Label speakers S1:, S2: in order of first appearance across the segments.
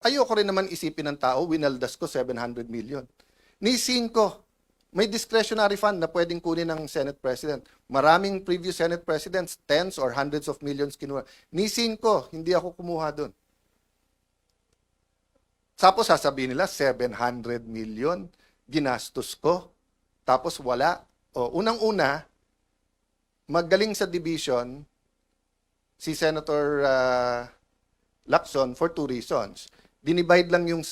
S1: ayoko rin naman isipin ng tao, winaldas ko 700 million. Ni 5, may discretionary fund na pwedeng kunin ng Senate President. Maraming previous Senate Presidents, tens or hundreds of millions kinuha. Ni 5, hindi ako kumuha doon. Tapos sasabihin nila, 700 million, ginastos ko. Tapos wala. O, unang-una, magaling sa division si Senator Lacson for 2 reasons. Dinivide lang yung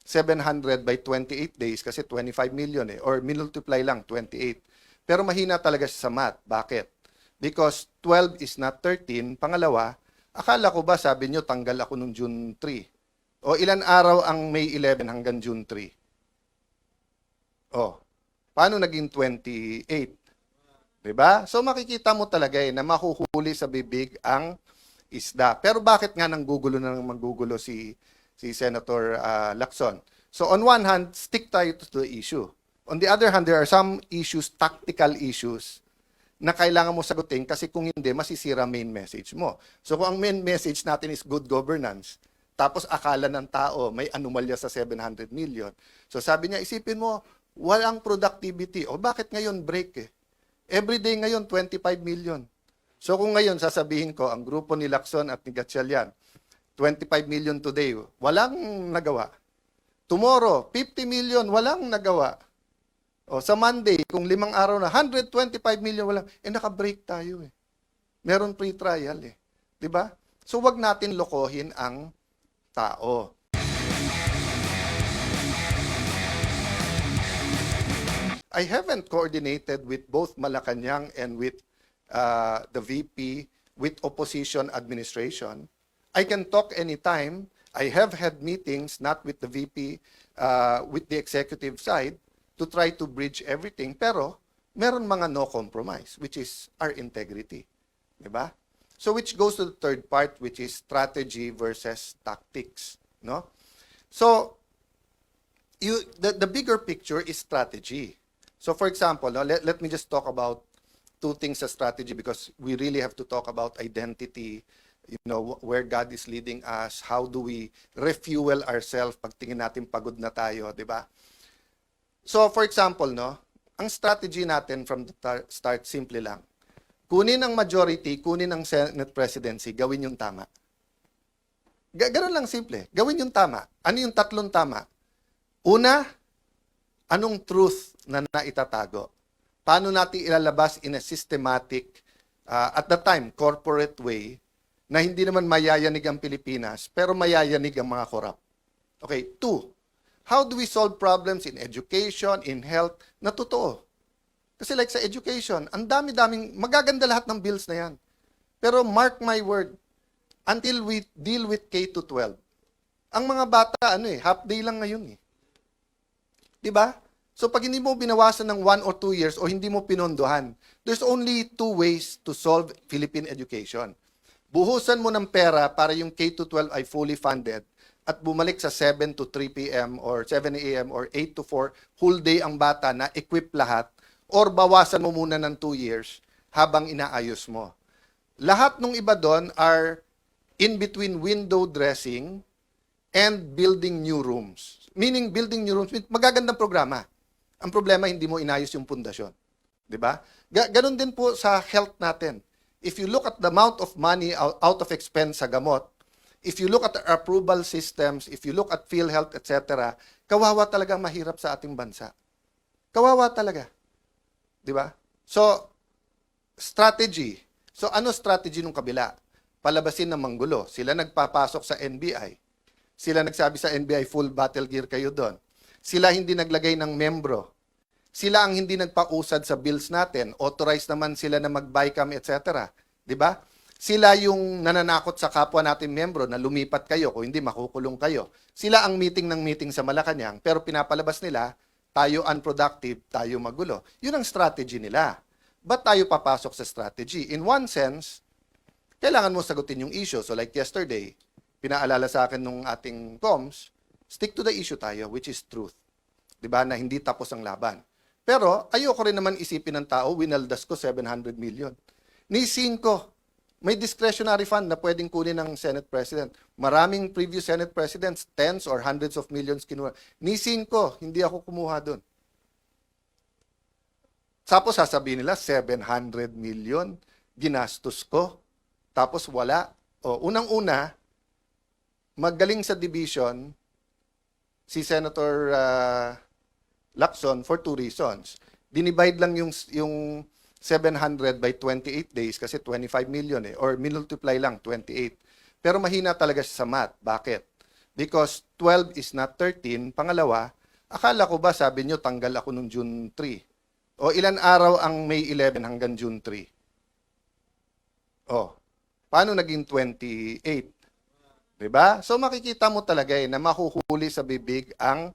S1: 700 by 28 days kasi 25 million or multiply lang 28. Pero mahina talaga siya sa math. Bakit? Because 12 is not 13. Pangalawa, akala ko ba sabi nyo tanggal ako nung June 3? O ilan araw ang May 11 hanggang June 3? O, paano naging 28? Diba? So makikita mo talaga na mahuhuli sa bibig ang isda. Pero bakit nga nanggugulo na nang manggugulo si Senator Lacson? So on one hand, stick tayo to the issue. On the other hand, there are some issues, tactical issues, na kailangan mo sagutin kasi kung hindi, masisira main message mo. So kung ang main message natin is good governance, tapos akala ng tao may anomalya sa 700 million. So sabi niya, isipin mo, walang productivity. O bakit ngayon break Every day ngayon, 25 million. So kung ngayon sasabihin ko, ang grupo ni Lacson at ni Gatchalian, 25 million today, walang nagawa. Tomorrow, 50 million, walang nagawa. O sa Monday, kung 5 araw na, 125 million, walang, naka-break tayo Meron pre-trial Diba? So wag natin lokohin ang tao. I haven't coordinated with both Malacanang and with the VP, with opposition administration. I can talk anytime. I have had meetings, not with the VP, with the executive side, to try to bridge everything. Pero, meron mga no compromise, which is our integrity. Diba? So, which goes to the third part, which is strategy versus tactics. No? So, the bigger picture is strategy. So for example, let me just talk about 2 things sa strategy because we really have to talk about identity, where God is leading us, how do we refuel ourselves pag tingin natin pagod na tayo, di ba? So for example, ang strategy natin from the start, simple lang. Kunin ang majority, kunin ang Senate presidency, gawin yung tama. Ganun lang simple. Gawin yung tama. Ano yung 3 tama? Una, anong truth na naitatago? Paano natin ilalabas in a systematic, at the time, corporate way, na hindi naman mayayanig ang Pilipinas, pero mayayanig ang mga korap? Okay, 2, how do we solve problems in education, in health, na totoo? Kasi like sa education, ang dami-daming, magaganda lahat ng bills na yan. Pero mark my word, until we deal with K-12, ang mga bata, half day lang ngayon Diba? So pag hindi mo binawasan ng 1 or 2 years o hindi mo pinondohan, there's only 2 ways to solve Philippine education. Buhusan mo ng pera para yung K-12 ay fully funded at bumalik sa 7 to 3 p.m. or 7 a.m. or 8 to 4, whole day ang bata na equip lahat, or bawasan mo muna ng 2 years habang inaayos mo. Lahat ng iba doon are in between window dressing and building new rooms. Meaning building new rooms, magagandang programa. Ang problema, hindi mo inayos yung pundasyon. Diba? Ganon din po sa health natin. If you look at the amount of money out of expense sa gamot, if you look at the approval systems, if you look at PhilHealth, etc., kawawa talagang mahirap sa ating bansa. Kawawa talaga. Diba? So, strategy. So, ano strategy nung kabila? Palabasin ng manggulo. Sila nagpapasok sa NBI. Sila nagsabi sa NBI, full battle gear kayo doon. Sila hindi naglagay ng membro. Sila ang hindi nagpausad sa bills natin. Authorized naman sila na mag-BICAM, etc. Diba? Sila yung nananakot sa kapwa natin membro na lumipat kayo, kung hindi makukulong kayo. Sila ang meeting ng meeting sa Malacanang, pero pinapalabas nila, tayo unproductive, tayo magulo. Yun ang strategy nila. Ba't tayo papasok sa strategy? In one sense, kailangan mo sagutin yung issue. So like yesterday, pinaalala sa akin nung ating comms, stick to the issue tayo, which is truth. Diba? Na hindi tapos ang laban. Pero ayoko rin naman isipin ng tao, winaldas ko 700 million. Ni 5, May discretionary fund na pwedeng kunin ng Senate President. Maraming previous Senate Presidents, tens or hundreds of millions kinuha. Ni 5, hindi ako kumuha doon. Tapos sasabihin nila, 700 million ginastos ko. Tapos wala. O, unang-una, magaling sa division si Senator Lacson for 2 reasons. Dinivide lang yung 700 by 28 days kasi 25 million or multiply lang 28. Pero mahina talaga siya sa math. Bakit? Because 12 is not 13. Pangalawa, akala ko ba sabi nyo tanggal ako nung June 3? O ilan araw ang May 11 hanggang June 3? O, paano naging 28? Diba? So makikita mo talaga na mahuhuli sa bibig ang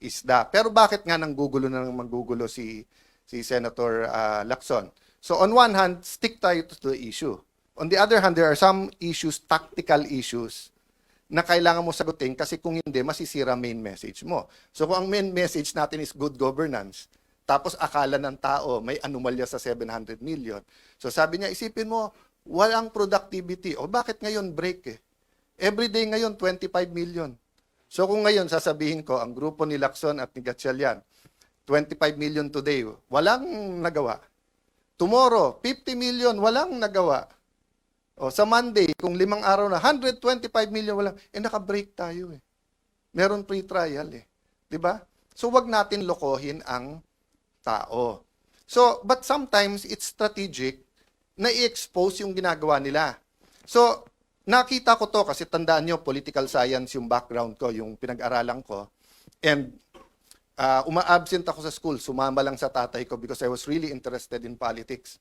S1: isda. Pero bakit nga nanggugulo na nang manggugulo si Senator Lacson? So on one hand, stick tayo to the issue. On the other hand, there are some issues, tactical issues, na kailangan mo sagutin kasi kung hindi, masisira main message mo. So kung ang main message natin is good governance, tapos akala ng tao may anomalya sa 700 million. So sabi niya, isipin mo, walang productivity. O bakit ngayon break eh? Everyday ngayon, 25 million. So kung ngayon sasabihin ko, ang grupo ni Lacson at ni Gatchalian, 25 million today, walang nagawa. Tomorrow, 50 million, walang nagawa. O sa Monday, kung 5 araw na, 125 million, walang, naka-break tayo eh. Meron pre-trial eh. Diba? So wag natin lokohin ang tao. So, but sometimes it's strategic na i-expose yung ginagawa nila. So, nakita ko to kasi tandaan nyo, political science yung background ko, yung pinag-aralan ko. And uma-absent ako sa school, sumama lang sa tatay ko because I was really interested in politics.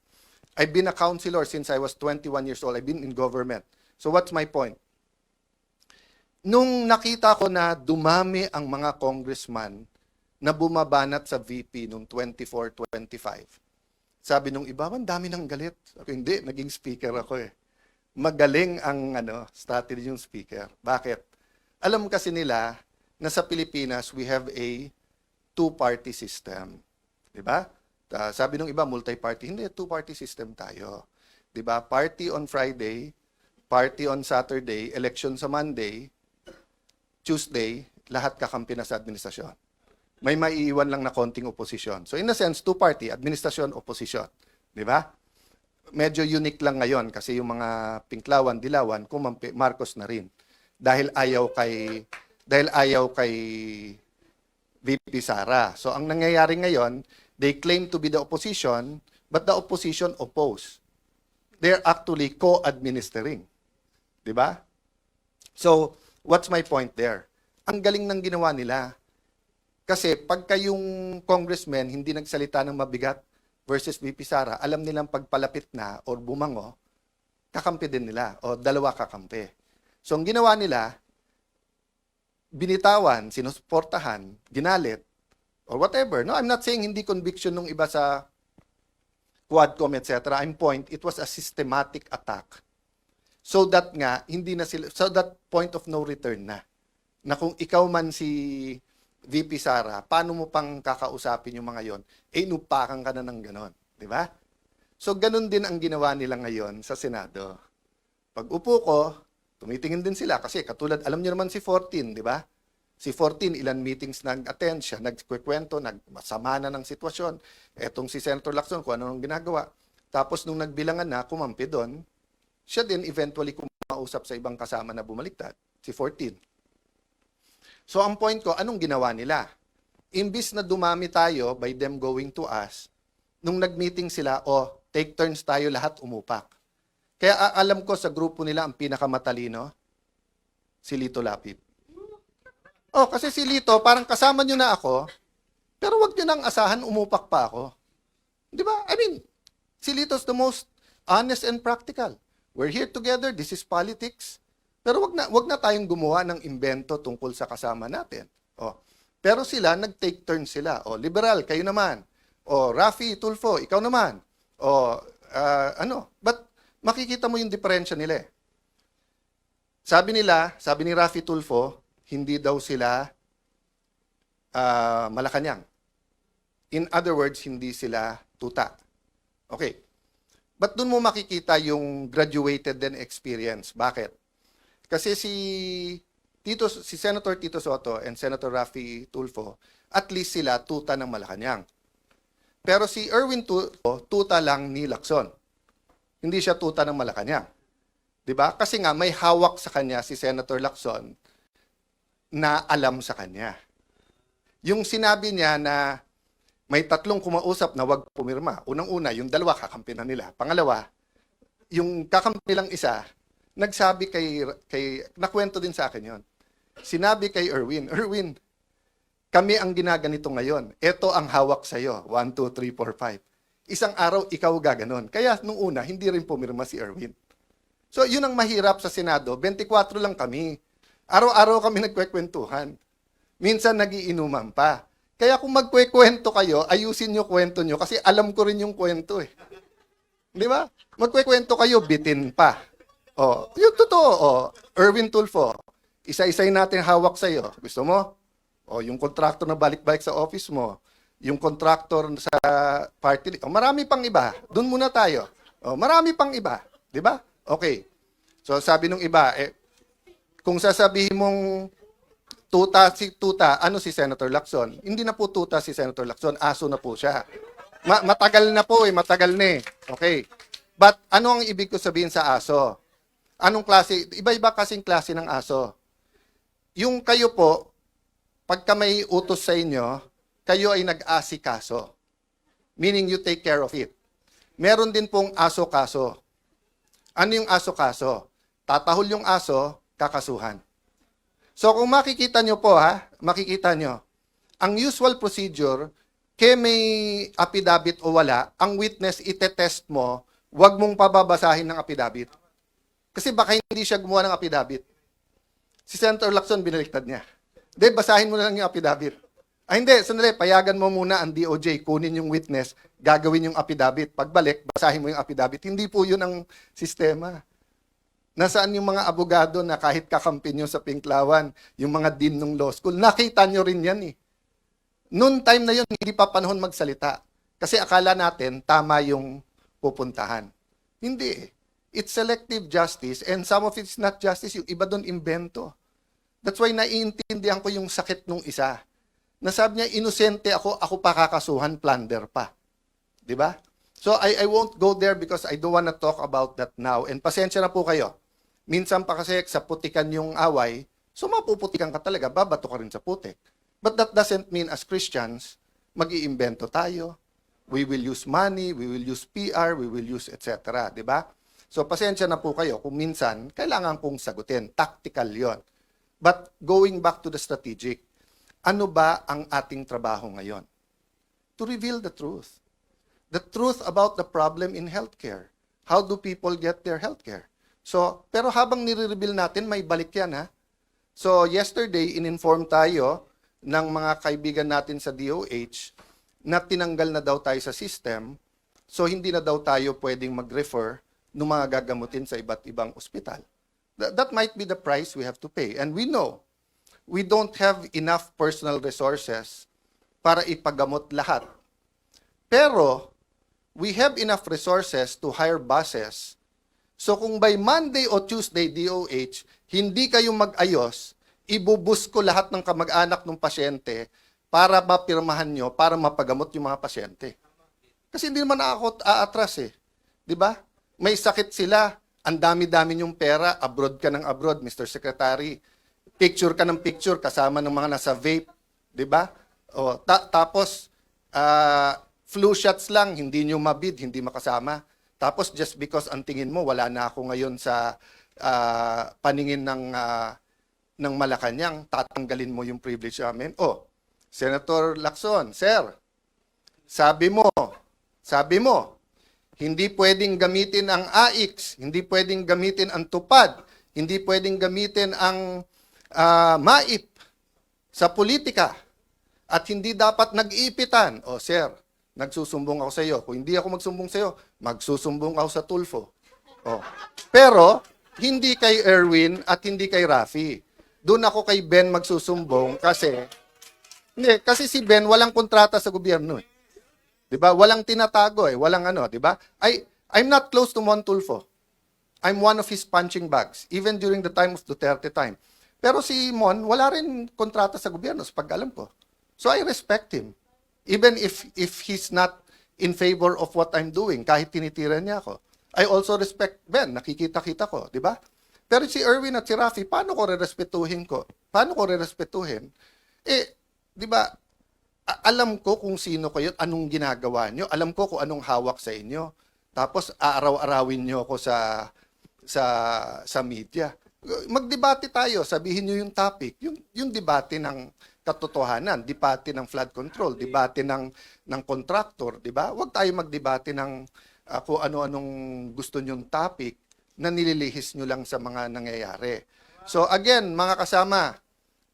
S1: I've been a counselor since I was 21 years old. I've been in government. So what's my point? Nung nakita ko na dumami ang mga congressman na bumabanat sa VP noong 24-25, sabi nung iba, ang dami ng galit. Sabi, hindi, naging speaker ako eh. Magaling ang strategy yung speaker. Bakit? Alam kasi nila na sa Pilipinas, we have a two-party system. Diba? Sabi nung iba, multi-party. Hindi, two-party system tayo. Diba? Party on Friday, party on Saturday, election sa Monday, Tuesday, lahat kakampi na sa administrasyon. May maiiwan lang na konting oposisyon. So in a sense, two-party, administrasyon, oposisyon. Diba? Medyo unique lang ngayon kasi yung mga Pinklawan, Dilawan, kumampi, Marcos na rin. Dahil ayaw kay VP Sara. So ang nangyayari ngayon, they claim to be the opposition, but the opposition oppose. They're actually co-administering. Diba? So, what's my point there? Ang galing ng ginawa nila. Kasi pagka yung congressman hindi nagsalita ng mabigat versus VP Sara, alam nilang pagpalapit na or bumango, kakampi din nila o dalawa kakampi. So ang ginawa nila, binitawan, sinusuportahan, ginalit, or whatever. No, I'm not saying hindi conviction nung iba sa Quadcom, etc. I'm point, it was a systematic attack. So that nga, hindi na sila, so that point of no return na. Na kung ikaw man si VP Sara, paano mo pang kakausapin yung mga yon? Inupakan ka na ng ganon. Di ba? So ganon din ang ginawa nila ngayon sa Senado. Pag upo ko, tumitingin din sila kasi katulad, alam niyo naman si 14, di ba? Si 14, ilan meetings nag-attend siya, nagkikwento, nagmasama na ng sitwasyon. Etong si Senator Lacson, kung ano nang ginagawa. Tapos nung nagbilangan na, kumampi doon, siya din eventually kumausap sa ibang kasama na bumaliktad, si 14. So ang point ko, anong ginawa nila? Imbis na dumami tayo by them going to us, nung nag-meeting sila, take turns tayo lahat umupak. Kaya alam ko sa grupo nila ang pinakamatalino, si Lito Lapid. Kasi si Lito, parang kasama nyo na ako, pero wag nyo nang asahan, umupak pa ako. Di ba? I mean, si Lito's the most honest and practical. We're here together, this is politics. Pero wag na tayong gumawa ng imbento tungkol sa kasama natin. Pero sila, nag-take turn sila. Liberal, kayo naman. Rafi Tulfo, ikaw naman. But makikita mo yung diferensya nila eh. Sabi ni Rafi Tulfo, hindi daw sila Malacanang. In other words, hindi sila tuta. Okay. But doon mo makikita yung graduated din experience. Bakit? Kasi si Senator Tito Soto and Senator Raffy Tulfo, at least sila tuta ng Malacanang. Pero si Erwin Tulfo, tuta lang ni Lacson. Hindi siya tuta ng Malacanang. 'Di ba? Kasi nga may hawak sa kanya si Senator Lacson na alam sa kanya. Yung sinabi niya na may tatlong kumausap na wag pumirma. Unang-una, yung dalawa kakampi na nila. Pangalawa, yung kakampi nilang isa, nagsabi nakwento din sa akin yon. Sinabi kay Erwin, Erwin, kami ang ginaganito ngayon. Ito ang hawak sa'yo. 1, 2, 3, 4, 5. Isang araw, ikaw gaganon. Kaya nung una, hindi rin pumirma si Erwin. So, yun ang mahirap sa Senado. 24 lang kami. Araw-araw kami nagkwekwentuhan. Minsan nagiinuman pa. Kaya kung magkwekwento kayo, ayusin nyo kwento nyo kasi alam ko rin yung kwento eh. Di ba? Magkwekwento kayo, bitin pa. Oh, yung totoo, oh, Erwin Tulfo, isa-isay natin hawak sa'yo. Gusto mo? O, yung contractor na balik-balik sa office mo, yung contractor sa party, o, marami pang iba. Doon muna tayo. O, marami pang iba. Di ba? Okay. So, sabi nung iba, kung sasabihin mong tuta, ano si Senator Lacson? Hindi na po tuta si Senator Lacson, aso na po siya. Matagal na po matagal na eh. Okay. But ano ang ibig ko sabihin sa aso? Anong klase? Iba-iba kasing klase ng aso. Yung kayo po, pagka may utos sa inyo, kayo ay nag-asikaso. Meaning you take care of it. Meron din pong aso-kaso. Ano yung aso-kaso? Tatahol yung aso, kakasuhan. So kung makikita nyo po makikita nyo, ang usual procedure, may affidavit o wala, ang witness itetest mo, huwag mong pababasahin ng affidavit. Kasi baka hindi siya gumawa ng affidavit. Si Senator Lacson, binaliktad niya. Hindi, basahin mo na lang yung affidavit. Hindi, sandali, payagan mo muna ang DOJ, kunin yung witness, gagawin yung affidavit. Pagbalik, basahin mo yung affidavit. Hindi po yun ang sistema. Nasaan yung mga abogado na kahit kakampi nyo sa Pinklawan, yung mga dean ng law school, nakita nyo rin yan eh. Noon time na yun, hindi pa panahon magsalita. Kasi akala natin, tama yung pupuntahan. Hindi eh. It's selective justice and some of it's not justice. Yung iba doon, invento. That's why naiintindihan ko yung sakit nung isa. Nasabi niya, inosente ako pa kakasuhan, plunder pa. Diba? So I won't go there because I don't wanna talk about that now. And pasensya na po kayo. Minsan pa kasi sa putikan yung away, so mapuputikan ka talaga, babato ka rin sa putik. But that doesn't mean as Christians, mag-iimbento tayo. We will use money, we will use PR, we will use etc. Diba? So pasensya na po kayo kung minsan, kailangan kong sagutin. Tactical yon. But going back to the strategic, ano ba ang ating trabaho ngayon? To reveal the truth. The truth about the problem in healthcare. How do people get their healthcare? So, pero habang nire-reveal natin, may balik yan ha. So, yesterday, in-inform tayo ng mga kaibigan natin sa DOH na tinanggal na daw tayo sa system. So, hindi na daw tayo pwedeng mag-refer ng mga gagamutin sa iba't ibang ospital. That might be the price we have to pay. And we know, we don't have enough personal resources para ipagamot lahat. Pero, we have enough resources to hire buses. So kung by Monday o Tuesday, DOH, hindi kayo mag-ayos, ibubus ko lahat ng kamag-anak ng pasyente para mapirmahan nyo, para mapagamot yung mga pasyente. Kasi hindi naman ako aatras eh. Di ba? May sakit sila, ang dami-dami yung pera, abroad ka ng abroad, Mr. Secretary. Picture ka ng picture, kasama ng mga nasa vape. Di ba? O, tapos, flu shots lang, hindi nyo mabid, hindi makasama. Tapos just because ang tingin mo, wala na ako ngayon sa paningin ng Malacanang, tatanggalin mo yung privilege namin. Oh, Senator Lacson, sir, sabi mo, hindi pwedeng gamitin ang AIX, hindi pwedeng gamitin ang TUPAD, hindi pwedeng gamitin ang MAIP sa politika, at hindi dapat nag-iipitan. Oh, sir, nagsusumbong ako sa iyo. Kung hindi ako magsumbong sa iyo, magsusumbong ako sa Tulfo. Oh. Pero, hindi kay Erwin at hindi kay Raffy. Doon ako kay Ben magsusumbong kasi si Ben walang kontrata sa gobyerno eh. 'Di ba? Walang tinatago eh, walang ano, 'di ba? Ay I'm not close to Mon Tulfo. I'm one of his punching bags, even during the time of Duterte time. Pero si Mon, wala rin kontrata sa gobyerno, sa pag-alam ko. So I respect him. Even if he's not in favor of what I'm doing, kahit tinitira niya ako. I also respect Ben, nakikita-kita ko, di ba? Pero si Erwin at si Rafi, paano ko rerespetuhin ko? Paano ko rerespetuhin? Di ba, alam ko kung sino kayo, anong ginagawa nyo, alam ko kung anong hawak sa inyo. Tapos aaraw-arawin nyo ako sa media. Magdebate tayo, sabihin nyo yung topic, yung debate ng katotohanan, debate ng flood control, debate ng contractor, di ba? Huwag tayo magdebate ng kung ano-anong gusto nyong topic na nililihis nyo lang sa mga nangyayari. So again, mga kasama,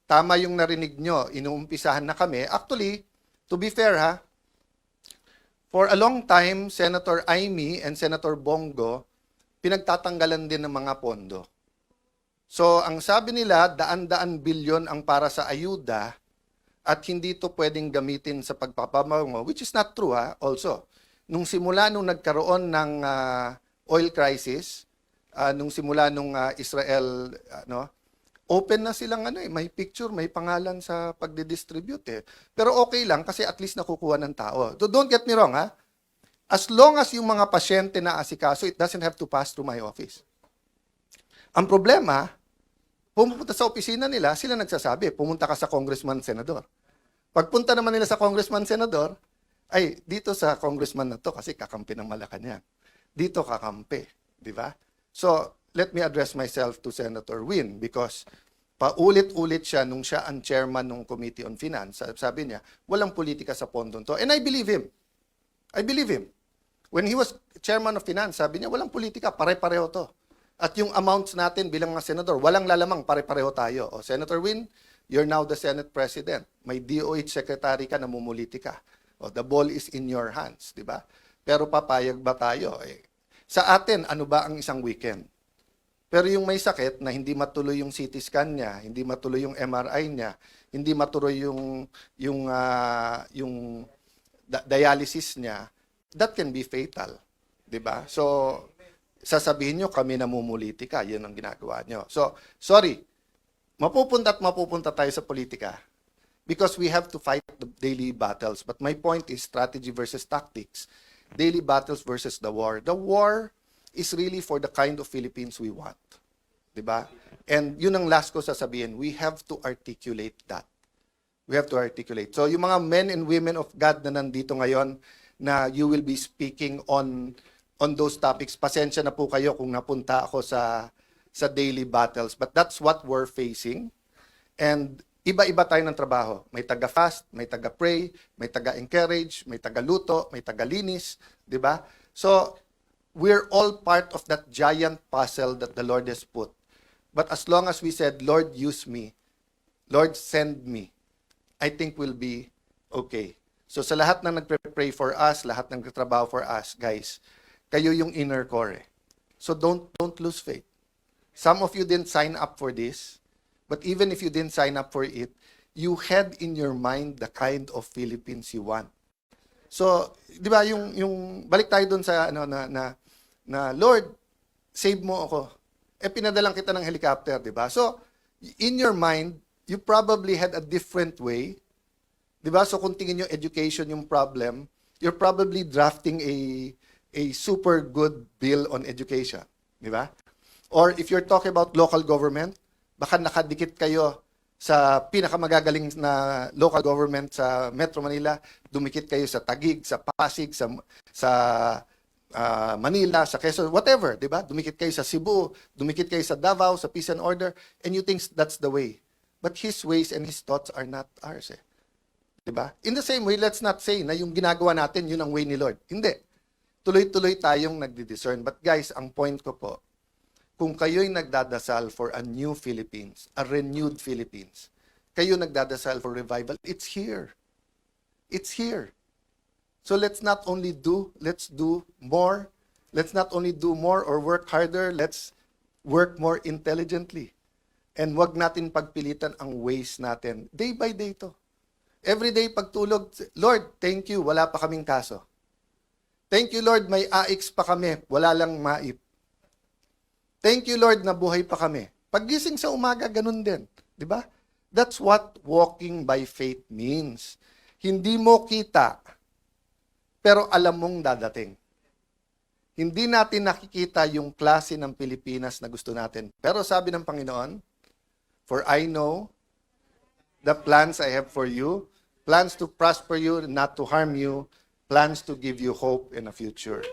S1: tama yung narinig nyo, inuumpisahan na kami. Actually, to be fair ha, for a long time, Senator Amy and Senator Bongo, pinagtatanggalan din ng mga pondo. So, ang sabi nila, daan-daan bilyon ang para sa ayuda at hindi ito pwedeng gamitin sa pagpapamango, which is not true ha, also. Nung nagkaroon ng oil crisis, nung Israel, open na silang may picture, may pangalan sa pagdidistribute eh. Pero okay lang kasi at least nakukuha ng tao. So don't get me wrong ha. As long as yung mga pasyente na asikaso, it doesn't have to pass through my office. Ang problema, pumunta sa opisina nila, sila nagsasabi, pumunta ka sa congressman, senador. Pagpunta naman nila sa congressman, senador, ay dito sa congressman na to kasi kakampi ng Malacanang. Dito kakampi, di ba? So, let me address myself to Senator Win because paulit-ulit siya nung siya ang chairman ng Committee on Finance. Sabi niya, walang politika sa pondong to. And I believe him. I believe him. When he was chairman of Finance, sabi niya, walang politika, pare-pareho to. At yung amounts natin bilang mga senador, walang lalamang, pare-pareho tayo. O, Senator Win, you're now the Senate President. May DOH Secretary ka, namumuliti ka. O, the ball is in your hands, di ba? Pero papayag ba tayo? Sa atin, ano ba ang isang weekend? Pero yung may sakit na hindi matuloy yung CT scan niya, hindi matuloy yung MRI niya, hindi matuloy yung dialysis niya, that can be fatal, 'di ba? So sasabihin niyo kami namumuliti ka, 'yun ang ginagawa niyo. So sorry. Mapupunta tayo sa politika because we have to fight the daily battles. But my point is strategy versus tactics. Daily battles versus the war. The war is really for the kind of Philippines we want. Diba? And yun ang last ko sasabihin, we have to articulate that. We have to articulate. So yung mga men and women of God na nandito ngayon, na you will be speaking on those topics, pasensya na po kayo kung napunta ako sa daily battles. But that's what we're facing. And iba-iba tayo ng trabaho. May taga-fast, may taga-pray, may taga-encourage, may taga-luto, may taga-linis. Diba? So, we're all part of that giant puzzle that the Lord has put. But as long as we said, Lord, use me, Lord, send me, I think we'll be okay. So sa lahat na nagpre-pray for us, lahat ng nagtatrabaho for us, guys, kayo yung inner core. So don't lose faith. Some of you didn't sign up for this, but even if you didn't sign up for it, you had in your mind the kind of Philippines you want. So, 'di ba yung balik tayo doon sa na Lord, save mo ako. Pinadalang kita ng helicopter, 'di ba? So, in your mind, you probably had a different way. 'Di ba? So kung tingin yung education yung problem, you're probably drafting a super good bill on education, 'di ba? Or if you're talking about local government, baka nakadikit kayo sa pinakamagagaling na local government sa Metro Manila, dumikit kayo sa Taguig, sa Pasig, sa Manila, sa Quezon, whatever, 'di ba? Dumikit kayo sa Cebu, dumikit kayo sa Davao, sa Peace and Order, and you think that's the way. But his ways and his thoughts are not ours. 'Di ba? In the same way, let's not say na yung ginagawa natin yun ang way ni Lord. Hindi. Tuloy-tuloy tayong nagdi-discern. But guys, ang point ko po, kung kayo'y nagdadasal for a new Philippines, a renewed Philippines, kayo nagdadasal for revival, it's here. It's here. So let's not only let's do more. Let's not only do more or work harder, let's work more intelligently. And wag natin pagpilitan ang ways natin. Day by day to. Every day pagtulog, Lord, thank you, wala pa kaming kaso. Thank you, Lord, may AX pa kami. Wala lang MAIP. Thank you, Lord, na buhay pa kami. Paggising sa umaga, ganun din. Di ba? That's what walking by faith means. Hindi mo kita, pero alam mong dadating. Hindi natin nakikita yung klase ng Pilipinas na gusto natin. Pero sabi ng Panginoon, for I know the plans I have for you, plans to prosper you, not to harm you, plans to give you hope in a future.